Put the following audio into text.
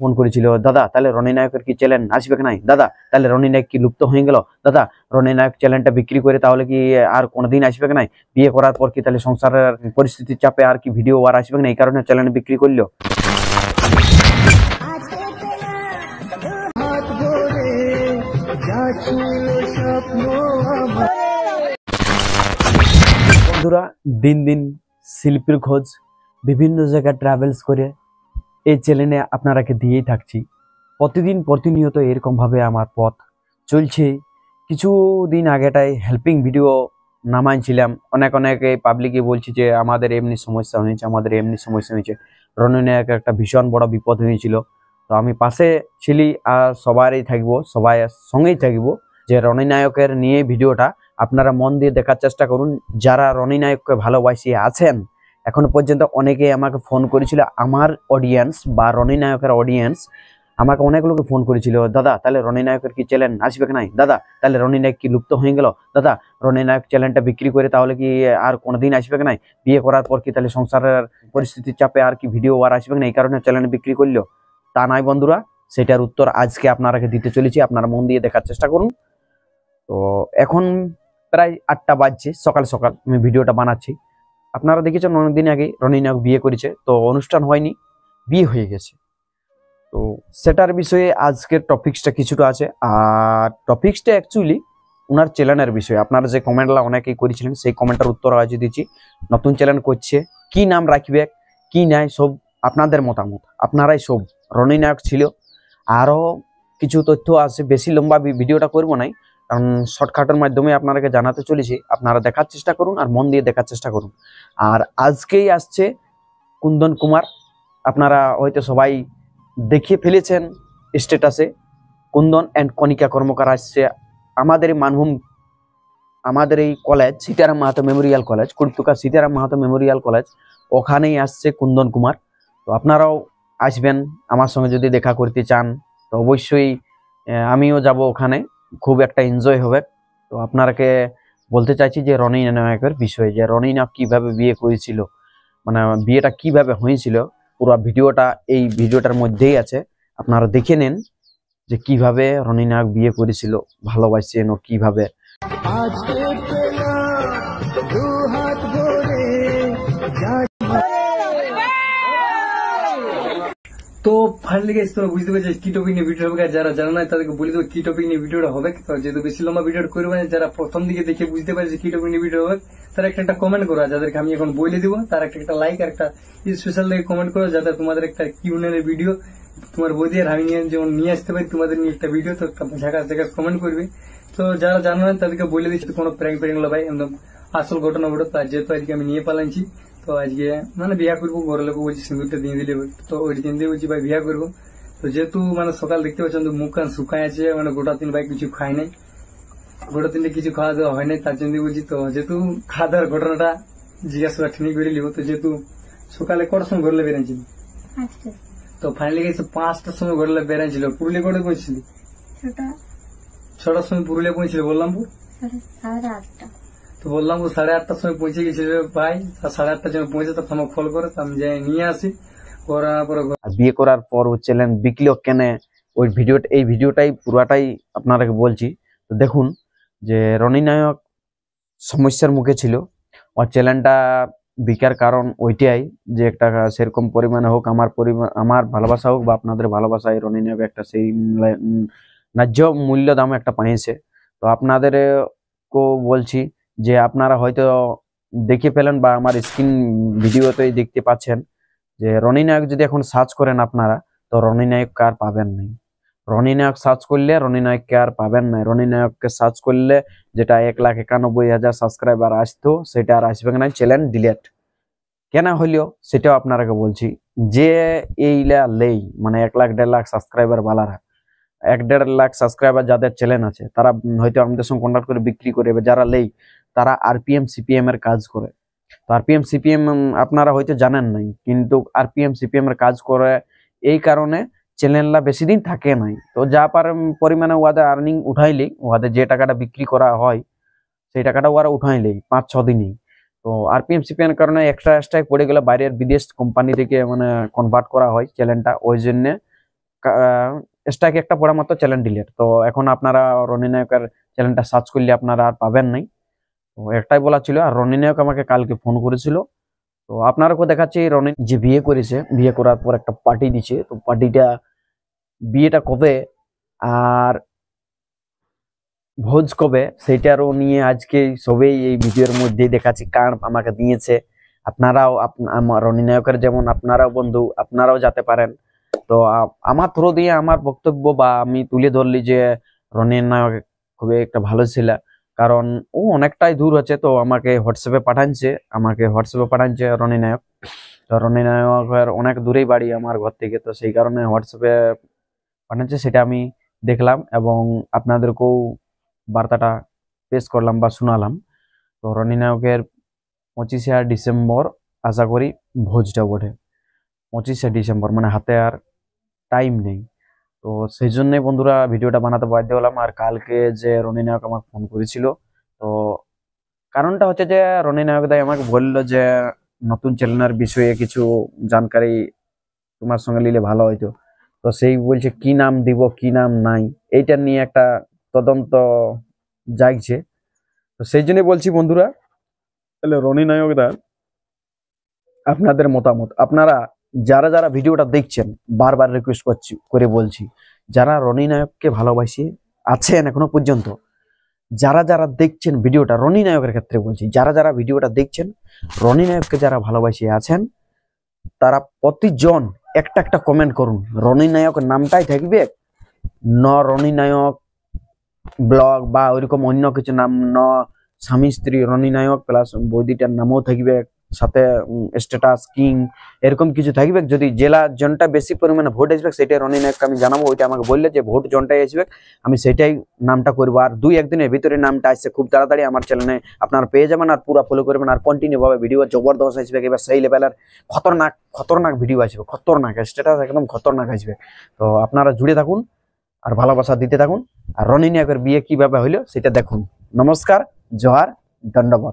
Phone করেছিল, দাদা তাহলে রনি নায়কের কি চ্যানেল আসবে কি নাই, দাদা তাহলে রনি নায়ক কি লুপ্ত হয়ে গেল, দাদা রনি নায়ক চ্যানেলটা বিক্রি করে তাহলে কি আর কোনোদিন আসবে কি নাই, বিয়ে করার পর কি তাহলে সংসারের পরিস্থিতির চাপে আর কি ভিডিও আর আসবে কি না, এই কারণে চ্যানেল বিক্রি করলো। বন্ধুরা, দিন দিন শিল্পীর খোঁজ বিভিন্ন জায়গায় ট্রাভেলস করে এই চ্যানেলে আপনারাকে দিয়েই থাকছি। প্রতিদিন প্রতিনিয়ত এরকম ভাবে আমার পথ চলছে। কিছুদিন আগেটাই হেল্পিং ভিডিও নামাইছিলাম, অনেকে পাবলিকে বলছি যে আমাদের এমনি সমস্যা হয়েছে, আমাদের এমনি সমস্যা হয়েছে, রনি নায়ক একটা ভীষণ বড় বিপদ হয়েছিল। তো আমি পাশে ছিলি আর সবারই থাকবো, সবাই সঙ্গেই থাকবো। যে রনি নায়কের নিয়ে ভিডিওটা আপনারা মন দিয়ে দেখার চেষ্টা করুন। যারা রনি নায়ককে ভালোবাসি আছেন, এখনো পর্যন্ত অনেকে আমাকে ফোন করেছিল, আমার অডিয়েন্স বা রনি নায়কের অডিয়েন্স আমাকে অনেক লোকে ফোন করেছিল, দাদা তাহলে রনি নায়কের কি চ্যানেল আসবে কি নাই, দাদা তাহলে রনি নায়ক কি লুপ্ত হয়ে গেল, দাদা রনি নায়ক চ্যানেলটা বিক্রি করে তাহলে কি আর কোনোদিন আসবে কি নাই, বিয়ে করার পর কি তাহলে সংসারের পরিস্থিতির চাপে আর কি ভিডিও আর আসবে কি না, এই কারণে চ্যানেল বিক্রি করলো। তা নাই বন্ধুরা, সেটার উত্তর আজকে আপনারাকে দিতে চলেছি, আপনারা মন দিয়ে দেখার চেষ্টা করুন। তো এখন প্রায় 8টা বাজছে, সকাল সকাল আমি ভিডিওটা বানাচ্ছি। আপনারা দেখেছেন অনেকদিন আগে রনি নায়ক বিয়ে করেছে, তো অনুষ্ঠান হয়নি, বিয়ে হয়ে গেছে। তো সেটার বিষয়ে আজকের টপিক্সটা কিছুটা আছে, আর টপিক্সটা অ্যাকচুয়ালি ওনার চ্যানেলের বিষয়ে। আপনারা যে কমেন্টলা অনেকেই করেছিলেন, সেই কমেন্টের উত্তর আজ দিচ্ছি। নতুন চ্যানেল করছে, কি নাম রাখবে কি নাই সব আপনাদের মতামত, আপনারাই সব। রনি নায়ক ছিল, আরও কিছু তথ্য আছে, বেশি লম্বা ভিডিওটা করবো নাই, কারণ শর্টকাটের মাধ্যমে আপনারাকে জানাতে চলেছি। আপনারা দেখার চেষ্টা করুন আর মন দিয়ে দেখার চেষ্টা করুন। আর আজকেই আসছে কুন্দন কুমার, আপনারা হয়তো সবাই দেখিয়ে ফেলেছেন স্ট্যাটাসে, কুন্দন অ্যান্ড কণিকা কর্মকার আসছে আমাদের মানভূম, আমাদের এই college Sitaram Mahato memorial college, Kurtuka Sitaram Mahato memorial college, ওখানেই আসছে কুন্দন কুমার। তো আপনারাও আসবেন আমার সঙ্গে যদি দেখা করতে চান, তো অবশ্যই আমিও যাব ওখানে, খুব একটা এনজয় হবে। তো আপনারাকে বলতে চাইছি যে রনি নায়কের বিষয়ে, যে রনি নায়ক কিভাবে বিয়ে করেছিল, মানে বিয়েটা কিভাবে হয়েছিল, পুরো ভিডিওটা এই ভিডিওটার মধ্যেই আছে। আপনারা দেখে নেন যে কিভাবে রনি নায়ক বিয়ে করেছিল, ভালোবাসেন ও কিভাবে। তো ফাইনালি গাইস তোমরা বুঝতে পারছো কি টপিক নিয়ে ভিডিও হবে। যারা জানা নাই তাদেরকে বলে দেবো কি টপিক নিয়ে ভিডিওটা হবে। তো যেহেতু বেশি লম্বা ভিডিও করবে না, যারা প্রথম দিকে দেখে বুঝতে পারছে কি টপিক নিয়ে ভিডিও হবে, তারা একটা কমেন্ট করো। যাদেরকে আমি এখন বলে দিব তারা একটা লাইক আর একটা স্পেশাল দিয়ে কমেন্ট করো, যাতে তোমাদের একটা কিউএনএর ভিডিও তোমার বৌদি আর আমি যেমন নিয়ে আসতে পারি তোমাদের নিয়ে একটা ভিডিও, তো একটা ঝাঁকাস ঝাঁকাস কমেন্ট করবে। তো যারা জানো না তাদেরকে বলে দিচ্ছি, কোনো প্র্যাঙ্ক প্র্যাঙ্ক ভাই একদম আসল ঘটনা ঘটো। তো যেহেতু আজকে আমি নিয়ে পালাইছি, তো আজকে মানে বিয়া করবো, ঘরের লোক বলছি সিঁদুরটা দিয়ে দিলে, তো ওই দিন দিয়ে বলছি ভাই বিয়া করবো। তো যেহেতু মানে সকাল দেখতে পাচ্ছেন মুখ কান শুকায় আছে, মানে গোটা দিন ভাই কিছু খাই নাই, গোটা দিনে কিছু খাওয়া দাওয়া হয় নাই, তার জন্য বলছি। তো যেহেতু খাওয়া দাওয়ার ঘটনাটা জিজ্ঞাসা ঠিক করে নিব। তো যেহেতু সকালে কটার সময় ঘরে বেড়াইছিল, তো ফাইনালি গেছে 5টার সময় ঘরে বেড়াইছিল। পুরুলিয়া করে পৌঁছলি 6টার সময় পুরুলিয়া পৌঁছিল, বললামপুর তো বললামপুর 8:30টার সময় পৌঁছে গেছিল ভাই। 8:30টার সময় পৌঁছে তো আমাকে ফল করে, আমি যাই নিয়ে আসি। বিয়ে করার পর ও চ্যানেল বিকলো কেন, ওই ভিডিওটা, এই ভিডিওটাই পুরাটাই আপনারাকে বলছি। তো দেখুন যে রনি নায়ক সমস্যার মুখে ছিল, ওর চ্যানেলটা বিকার কারণ ওইটাই যে একটা সেরকম পরিমাণে হোক, আমার ভালোবাসা হোক বা আপনাদের ভালোবাসা, এই রনি নায়ক একটা সেই ন্যায্য মূল্য দাম একটা পাইছে। তো আপনাদেরকেও বলছি যে আপনারা হয়তো দেখে পেলেন বা আমার স্ক্রিন ভিডিওতেই দেখতে পাচ্ছেন যে রনি নায়ক যদি এখন সার্চ করেন আপনারা, তো রনি নায়ক আর পাবেন নাই। রনি নায়ক সার্চ করলে রনি নায়ককে আর পাবেন না। রনি নায়ককে সার্চ করলে যেটা 1,91,000 সাবস্ক্রাইবার আসতো, সেটা আর আসবে না, চ্যানেল ডিলেট কেন হইলো সেটাও আপনারাকে বলছি। যে এইলা লেই মানে 1 লাখ 1.5 লাখ সাবস্ক্রাইবার বালারা, 1.5 লাখ সাবস্ক্রাইবার যাদের চ্যানেল আছে, তারা হয়তো আমাদের সঙ্গে কন্ট্যাক্ট করে বিক্রি করে, যারা লেই তারা আরপিএম সিপিএম এর কাজ করে। তো আরপিএম সিপিএম আপনারা হয়তো জানেন নাই, কিন্তু আরপিএম সিপিএম এর কাজ করে, এই কারণে চ্যানেলটা বেশি দিন থাকে নাই। তো যা পরিমাণে ওদের আর্নিং উঠাইলেই, ওদের যে টাকাটা বিক্রি করা হয় সেই টাকাটা ওরা উঠাইলেই 5-6 দিনই। তো আরপিএম সিপিএম এর কারণে এক্সট্রা পড়ে গেলে বাইরের বিদেশ কোম্পানি থেকে মানে কনভার্ট করা হয় চ্যানেলটা, ওই জন্য স্ট্রাইক একটা পড়া মাত্র চ্যানেল ডিলিট। তো এখন আপনারা রনি নায়কের চ্যানেলটা সার্চ করলে আপনারা আর পাবেন নাই। তো একটাই বলা ছিল। আর রনি নায়ক আমাকে কালকে ফোন করেছিল। তো আপনারাকেও দেখাচ্ছি রনি যে বিয়ে করেছে, বিয়ে করার পর একটা পার্টি দিচ্ছে। তো পার্টিটা বিয়েটা কবে আর ভোজ কবে সেটারও নিয়ে আজকে সবেই এই ভিডিওর মধ্যেই দেখাচ্ছি, কার্ড আমাকে দিয়েছে। আপনারাও আমার রনি নায়কের যেমন আপনারাও বন্ধু, আপনারাও যেতে পারেন। তো আমার থ্রু দিয়ে আমার বক্তব্য বা আমি তুলে ধরলি যে রনি নায়ক খুবই একটা ভালো ছিল, কারণ ও অনেকটাই দূর আছে। তো আমাকে হোয়াটসঅ্যাপে পাঠাচ্ছে রনি নায়ক। তো রনি নায়কের অনেক দূরেই বাড়ি আমার ঘর থেকে, তো সেই কারণে হোয়াটসঅ্যাপে পাঠাচ্ছে, সেটা আমি দেখলাম এবং আপনাদেরকেও বার্তাটা পেশ করলাম বা শোনালাম। তো রনি নায়কের 25শে ডিসেম্বর আশা করি ভোজটা ওঠে। 25শে ডিসেম্বর মানে হাতে আর টাইম নেই। তো সেই জন্যই বন্ধুরা ভিডিওটা বানাতে বাধ্য হলাম। আর কালকে যে রনি নায়ক আমাকে ফোন করেছিল, তো কারণটা হচ্ছে যে রনি নায়ক দাই আমাকে বললো যে নতুন চ্যানেলের বিষয়ে কিছু জানকারি তোমার সঙ্গে নিলে ভালো হইতো। তো সেই বলছে কি নাম দিব কি নাম নাই, এইটা নিয়ে একটা তদন্ত জাগছে। তো সেই জন্য বলছি বন্ধুরা, তাহলে রনি নায়কদা আপনাদের মতামত, আপনারা যারা যারা ভিডিওটা দেখছেন, বারবার রিকোয়েস্ট করে বলছি, যারা রনি নায়ককে ভালোবাসি আছেন এখনো পর্যন্ত, যারা যারা দেখছেন ভিডিওটা, রনি নায়কের ক্ষেত্রে বলছি, যারা যারা ভিডিওটা দেখছেন রনি নায়ককে যারা ভালোবাসি আছেন, তারা প্রতিজন একটা একটা কমেন্ট করুন। রনি নায়ক নামটাই থাকবে, রনি নায়ক ব্লগ বা ওইরকম অন্য কিছু নাম স্বামী স্ত্রী রনি নায়ক প্লাস বৌদিটার নামও থাকবে, সাথে স্ট্যাটাস কিং এরকম কিছু থাকবে। যদি জেলা জনটা বেশি পরিমাণে ভোট আসবে সেটাই রনি নায়ককে আমি জানাবো। ওইটা আমাকে বললে যে ভোট জনটাই আসবে, আমি সেটাই নামটা করবো। আর 2-1 দিনের ভিতরে নামটা আসছে খুব তাড়াতাড়ি আমার চ্যানেলে আপনারা পেয়ে যাবেন। আর পুরো ফলো করবেন আর কন্টিনিউ ভাবে ভিডিও জবরদস্ত আসবে, এবার সেই লেভেলের খতরনাক ভিডিও আসবে, খতরনাক স্ট্যাটাস একদম খতরনাক আসবে। তো আপনারা জুড়ে থাকুন আর ভালোবাসা দিতে থাকুন। আর রনি নায়কের বিয়ে কিভাবে হইলো সেটা দেখুন। নমস্কার, জোহার, ধন্যবাদ।